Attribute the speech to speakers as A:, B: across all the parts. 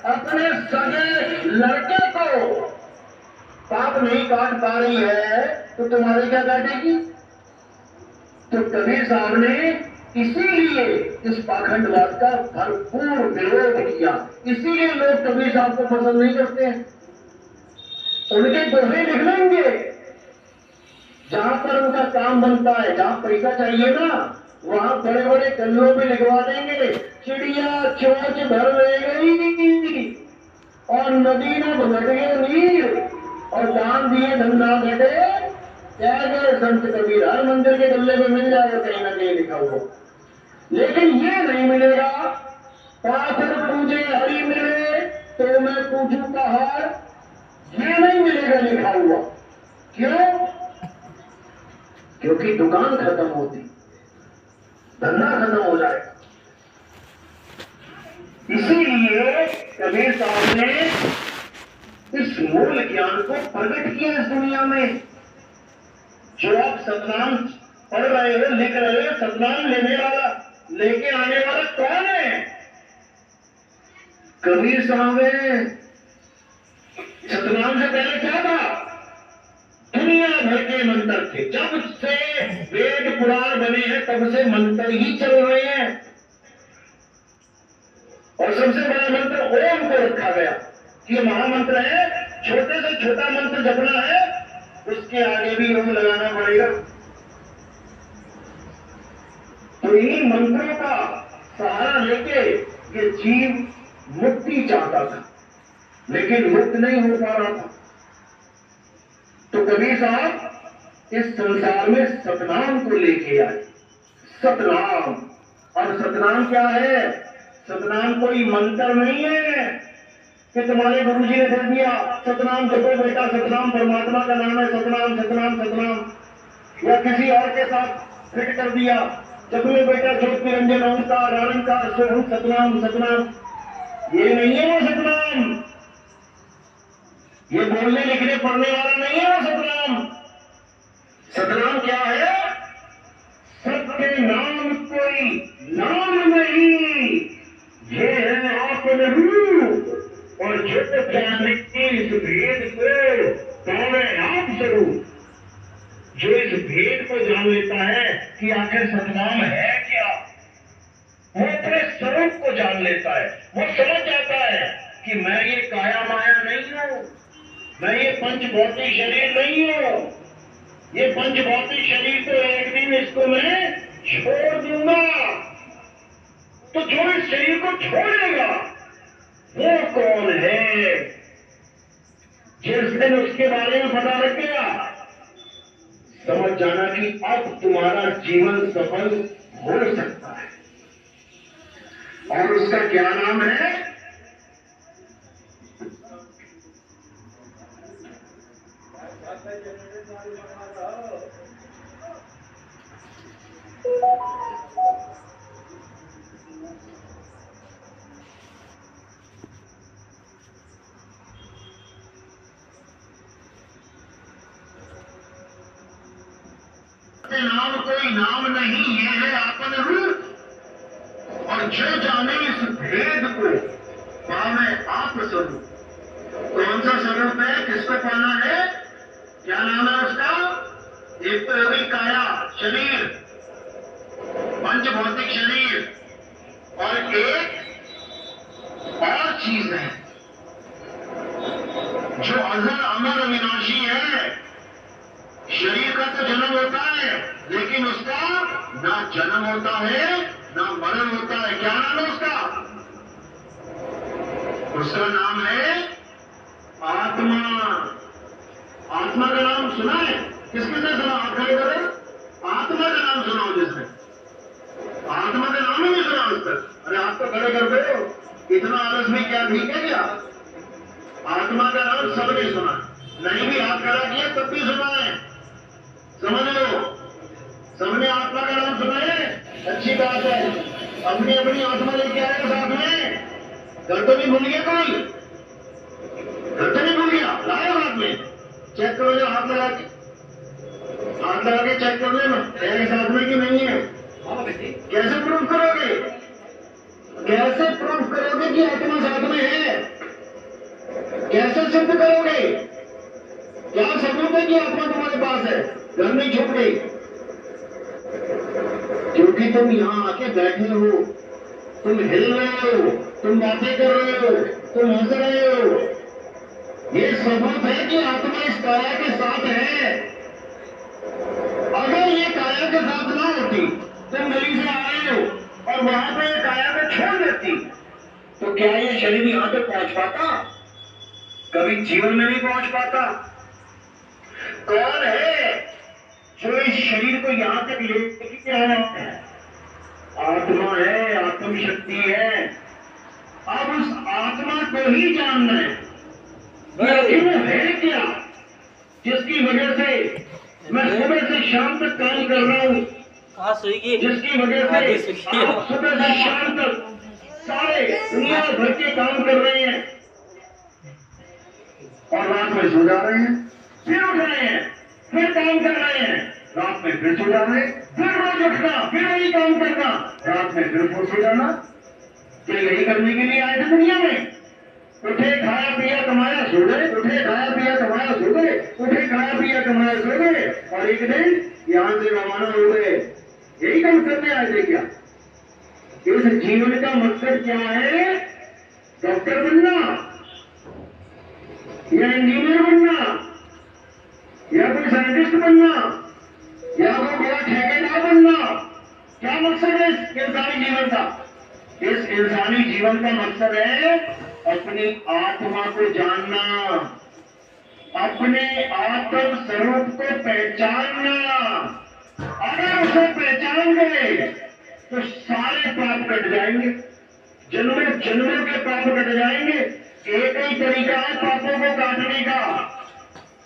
A: अपने सगे लड़के को पाप नहीं काट पा रही है तो तुम्हारे क्या काटेगी? तो कबीर साहब ने इसीलिए इस पाखंडवाद का भरपूर विरोध किया। इसीलिए लोग कबीर साहब को पसंद नहीं करते हैं। उनके दोहे लिख लेंगे जहां पर उनका काम बनता है, जहां पैसा चाहिए ना, वहां बड़े बड़े गल्लों में लिखवा देंगे, चिड़िया चोंच भर ले गई और नदी न भट गए नीर और दान दिए धंधा घटे क्या गए संत कबीर। हर मंदिर के गल्ले में मिल जाएगा कहीं ना कहीं लिखा हुआ। लेकिन ये नहीं मिलेगा, पाथर पूजे हरि मिले तो मैं पूछूं कहार, ये नहीं मिलेगा लिखा हुआ। क्यों? क्योंकि दुकान खत्म होती, धंधा खत्म हो जाएगा। इसीलिए कबीर साहब ने इस मूल ज्ञान को प्रकट किया इस दुनिया में। जो आप सतनाम पढ़ रहे हो, लिख रहे हो, सतनाम लेने वाला, लेके आने वाला कौन है? कबीर साहब है। सतनाम से पहले क्या था? दुनिया भर के मंत्र थे। जब से वेद पुराण बने हैं तब से मंत्र ही चल रहे हैं और सबसे बड़ा मंत्र ओम को रखा गया कि ये महामंत्र है। छोटे से छोटा मंत्र जपना है, उसके आगे भी ओम लगाना पड़ेगा। तो इन्हीं मंत्रों का सहारा लेके ये जीव मुक्ति चाहता था, लेकिन मुक्त नहीं हो पा रहा था। तो कबीर साहब इस संसार में सतनाम को लेके आए। सतनाम, और सतनाम क्या है? सतनाम कोई मंत्र नहीं है कि तुम्हारे गुरुजी ने दे दिया सतनाम जपो बेटा, सतनाम परमात्मा का नाम है, सतनाम सतनाम सतनाम, या किसी और के साथ फिट कर दिया जब में बेटा ज्योत निरंजन ओंकार आनंदकार सोहम सतनाम सतनाम। ये नहीं है वो सतनाम। ये बोलने लिखने पढ़ने वाला नहीं है वो सतनाम। सतनाम क्या है? सत्य नाम कोई नाम नहीं, ये है आत्म रूप और जित जानने इस भेद को पावे आप स्वरूप। जो इस भेद को जान लेता है कि आखिर सतनाम है क्या, वो अपने स्वरूप को जान लेता है। वो समझ जाता है कि मैं ये काया माया नहीं हूं, मैं ये पंच भौतिक शरीर नहीं हूं। ये पंच भौतिक शरीर तो एक दिन इसको मैं छोड़ दूंगा। तो जो इस शरीर को छोड़ेगा वो कौन है? जिस दिन उसके बारे में पता लग गया, समझ जाना कि अब तुम्हारा जीवन सफल हो सकता है। और उसका क्या नाम है? नाम कोई नाम नहीं, ये है आपन रूप और जो जाने इस भेद को पावे आप स्वरूप। कौन सा स्वरूप है? किसको पाना है? क्या नाम है उसका? एक तो होगी काया शरीर, पंच भौतिक शरीर, और एक और चीज है जो अजर अमर अविनाशी है। शरीर का तो जन्म होता है लेकिन उसका ना जन्म होता है ना मरण होता है। क्या नाम है उसका? उसका नाम है आत्मा। आत्मा का नाम सुना है? किस किसने सुना? हाथ खड़े करो। आत्मा का नाम सुनाओ जिसने। आत्मा का नाम ही नहीं सुना उस तक। अरे हाथ तो खड़े कर दो, इतना आलस में क्या ठीक है क्या? आत्मा का नाम सबने सुना, नहीं भी हाथ खड़ा किया तब भी सुना है। समझ लो, सबने आत्मा का नाम सुना है, अच्छी बात है। अपनी अपनी आत्मा लेके आए साथ में। घर तो नहीं भूल गया कोई? घर तो नहीं भूल गया? लाए हाथ में, चेक करो जो हाथ लगा के, हाथ लगा के चेक कर लेना है साथ में कि नहीं है। कैसे प्रूफ करोगे? कैसे प्रूफ करोगे कि आत्मा साथ में है? कैसे सिद्ध करोगे? क्या सबूत है कि आत्मा तुम्हारे पास है? घर नहीं छूट गई क्योंकि तुम यहां आके बैठे हो, तुम हिल रहे हो, तुम बातें कर रहे हो, तुम हंस रहे हो। ये सबूत है कि आत्मा इस काया के साथ है। अगर ये काया के साथ ना होती, तुम गली से आ रहे हो और वहां पे काया को छोड़ देती, तो क्या ये शरीर यहां तक पहुंच पाता? कभी जीवन में नहीं पहुंच पाता। कौन है जो इस शरीर को यहां तक लेके आया है? आत्मा है, आत्म शक्ति है। अब उस आत्मा को ही जानना है कि वो है क्या, जिसकी वजह से मैं सुबह से शाम तक काम कर रहा हूँ, जिसकी वजह से आप सुबह से शाम तक सारे दुनिया भर के काम कर रहे हैं और रात में सो जा रहे हैं, फिर उठ रहे हैं, फिर काम कर रहे हैं, रात में फिर सो जा रहे हैं, फिर रोज उठना, फिर वही काम करना, रात में फिर सो जाना। क्या यही करने के लिए आए थे दुनिया में? उठे, खाया पिया कमाया, सो गए, उठे, खाया पिया कमाया, सो गए, उठे, खाया पिया कमाया, सो गए और एक दिन यहां से रवाना हो गए। यही काम करने आए थे क्या? इस जीवन का मकसद क्या है? डॉक्टर बनना या इंजीनियर बनना या कोई साइंटिस्ट बनना या कोई बड़ा ठेकेदार बनना? क्या मकसद है इस इंसानी जीवन का? इस इंसानी जीवन का मकसद है अपनी आत्मा को जानना, अपने आत्म स्वरूप को पहचानना। अगर उसे पहचान गए तो सारे पाप कट जाएंगे, जन्मों जन्मों के पाप कट जाएंगे। एक ही तरीका है पापों को काटने का,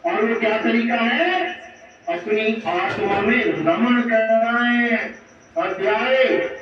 A: और वो क्या तरीका है? अपनी आत्मा में रमण कराएं। अध्याय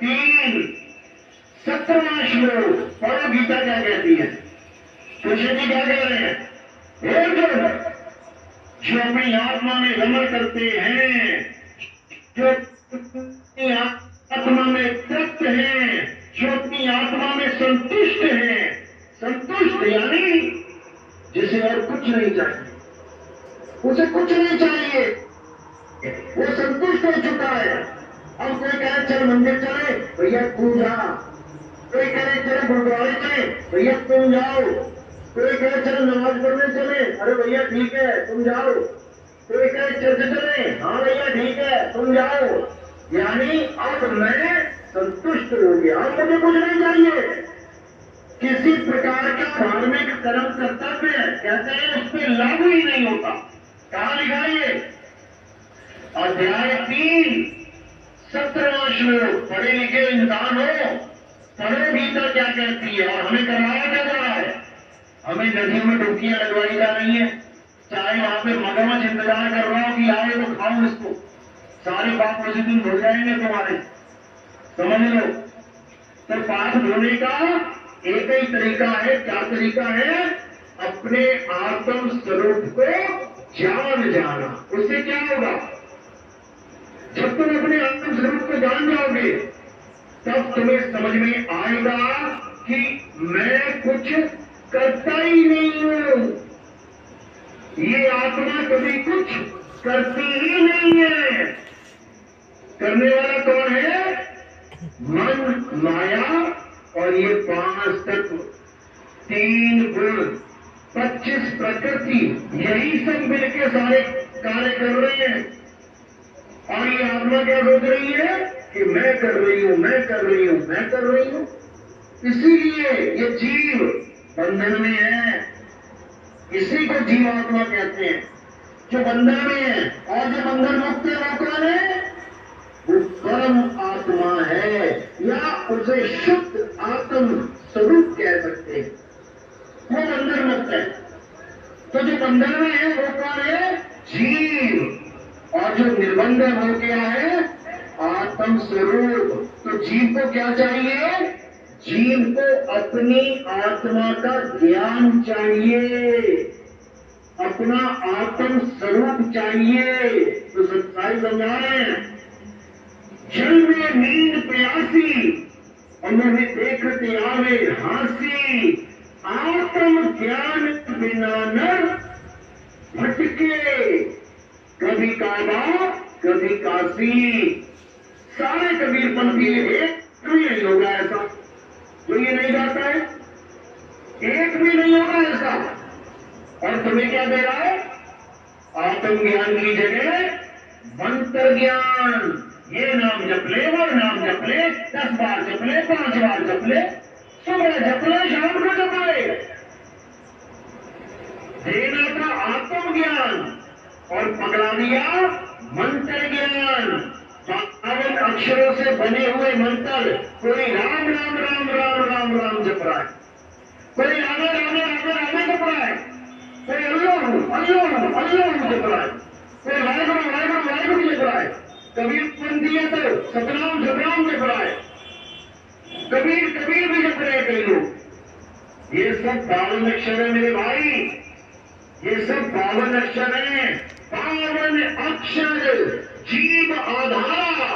A: 3 17वां श्लोक पढ़ो, गीता क्या कहती है? कृष्ण जी क्या कह रहे हैं? जो अपनी आत्मा में रमण करते हैं, जो अपनी आत्मा में तृप्त हैं, जो अपनी आत्मा में संतुष्ट हैं, संतुष्ट यानी जिसे और कुछ नहीं चाहिए, उसे कुछ नहीं चाहिए, वो संतुष्ट हो चुका है। अब कोई कहे चल मंदिर चले, भैया तू जा। कोई कहे चले गुरुद्वारे चले, भैया तुम जाओ। कोई कहे चल नमाज पढ़ने चले, अरे भैया ठीक है तुम जाओ। कोई कहे चर्च चले, हाँ भैया ठीक है तुम जाओ। यानी अब मैं संतुष्ट हो गया, अब मुझे कुछ नहीं चाहिए। किसी प्रकार का धार्मिक कर्म कर्तव्य कहते हैं उस पर लागू ही नहीं होता। कहां लिखा है ये? अध्याय 3 17वां श्लोक। पढ़े लिखे इंसान हो, पढ़ो गीता क्या कहती है और हमें करवाया क्या जा रहा है। हमें नदियों में डुबकियां लगवाई जा रही है, चाहे वहां पे मगरमच्छ इंतजार कर रहा हो कि आए तो खाओ इसको, सारे पाप उसी दिन धो जाएंगे तुम्हारे, समझ लो। तो पाप धोने का एक ही तरीका है। क्या तरीका है? अपने आत्म स्वरूप को जान जाना। उससे क्या होगा? जब तुम अपने आत्म स्वरूप को जान जाओगे तब तुम्हें समझ में आएगा कि मैं कुछ करता ही नहीं हूं। ये आत्मा कभी कुछ करती ही नहीं है। करने वाला कौन है? मन, माया और ये 5 तत्व, 3 गुण, 25 प्रकृति, यही सब मिलकर सारे कार्य कर रहे हैं। और ये आत्मा क्या सोच रही है कि मैं कर रही हूं, मैं कर रही हूं, मैं कर रही हूं। इसीलिए ये जीव बंधन में है। इसी को जीवात्मा कहते हैं, जो बंधन में है। और जो बंधन मुक्त है वो कौन है? वो परम आत्मा है, या उसे शुद्ध आत्म स्वरूप कह सकते हैं। वो बंधन मुक्त है। तो जो बंधन में है वो कौन है? जीव। और जो निर्बंधन हो गया है आत्म स्वरूप। तो जीव को क्या चाहिए? जीव को अपनी आत्मा का ज्ञान चाहिए, अपना आत्म स्वरूप चाहिए। तो सत्साई समझा रहे हैं, जल में नींद प्यासी मुझे देखते आवे हासी, आत्म ज्ञान बिना नर भटके, कभी काबा कभी काशी। सारे कबीरपंथी एक भी नहीं होगा ऐसा जो ये नहीं गाता है, एक भी नहीं होगा ऐसा। और तुम्हें क्या दे रहा है? आत्मज्ञान की जगह मंत्र ज्ञान। ये नाम जप ले, वो नाम जप ले, 10 बार जप ले, 5 बार जप ले, सुबह जप ले, शाम को जप ले। देना था आत्मज्ञान और पकड़ा दिया मंत्र ज्ञान। पावन अक्षरों से बने हुए मंत्र। कोई राम राम राम राम राम राम जप रहा है, कोई राधे राधे राधे राधे जप रहा है, कोई अल्लाह अल्लाह अल्लाह जप रहा है, कोई वाहेगुरु वाहेगुरु वाहेगुरु जप रहा है। कबीरपंथी है तो सतनाम सतनाम जप रहा है, कबीर कबीर भी जप रहे कई लोग। ये सब 52 अक्षर है मेरे भाई, ये सब 52 अक्षर है। 52 अक्षर जीव आधारा,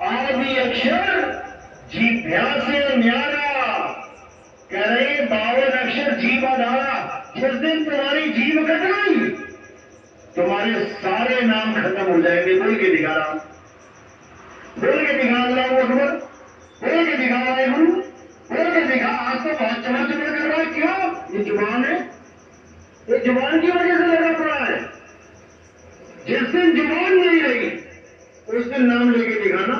A: आदि अक्षर जीभ्या से न्यारा। कह रहे 52 अक्षर जीव आधारा। जिस दिन तुम्हारी जीव कट गई, तुम्हारे सारे नाम खत्म हो जाएंगे। बोल के दिखा रहा हूं, बोल के दिखा रहा हूं अकबर, बोल के दिखा रहा हूं, बोल के दिखा। आज तो बहुत चमक चमक कर रहा है। क्यों? ये जुबान है, ये जुबान की वजह से लगा पड़ा है। जिस दिन जुबान नहीं रही उस दिन नाम लेके दिखाना।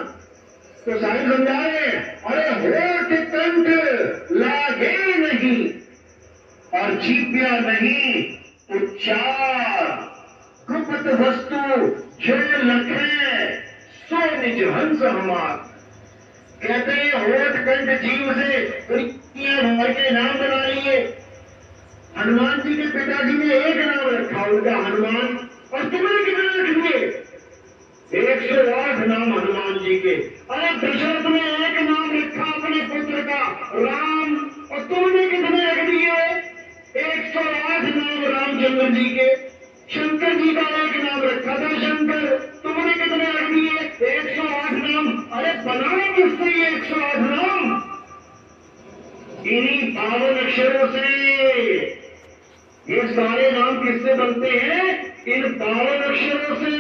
A: तो साहिब समझाए, अरे होठ कंठ लागे नहीं और जीव्या नहीं उच्चार। गुप्त वस्तु जो लखे सो निज हंस हमार। कहते हैं होठ कंठ जीव से दुनिया भर के नाम बना लिए। हनुमान जी के पिताजी ने एक नाम रखा, उनका हनुमान। और तुमने कितने रख दिए? 108 नाम हनुमान जी के। अरे दशरथ ने एक नाम रखा अपने पुत्र का, राम। और तुमने कितने रख दिए? 108 नाम रामचंद्र जी के। शंकर जी का एक नाम रखा था शंकर, तुमने कितने रख दिए? 108 नाम। अरे बनाए किससे ये 108 नाम? इन्हीं 52 अक्षरों से। ये सारे नाम किससे बनते हैं? इन 52 अक्षरों से।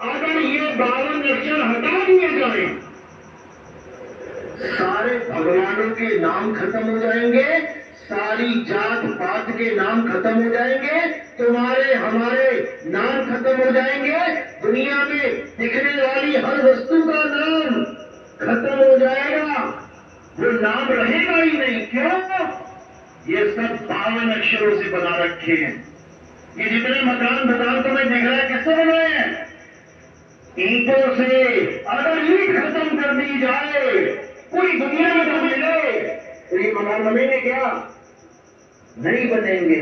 A: अगर ये 52 अक्षर हटा दिए जाए, सारे भगवानों के नाम खत्म हो जाएंगे, सारी जात पात के नाम खत्म हो जाएंगे, तुम्हारे हमारे नाम खत्म हो जाएंगे। दुनिया में दिखने वाली हर वस्तु का नाम खत्म हो जाएगा, वो नाम रहेगा ही नहीं। क्यों? ये सब 52 अक्षरों से बना रखे हैं। ये जितने मकान तुम्हें दिख रहा है किससे बनाए हैं? ईंटों से। अगर ईंट खत्म कर दी जाए, पूरी दुनिया में तो मिले, तो ये मकान बनेंगे क्या? नहीं बनेंगे।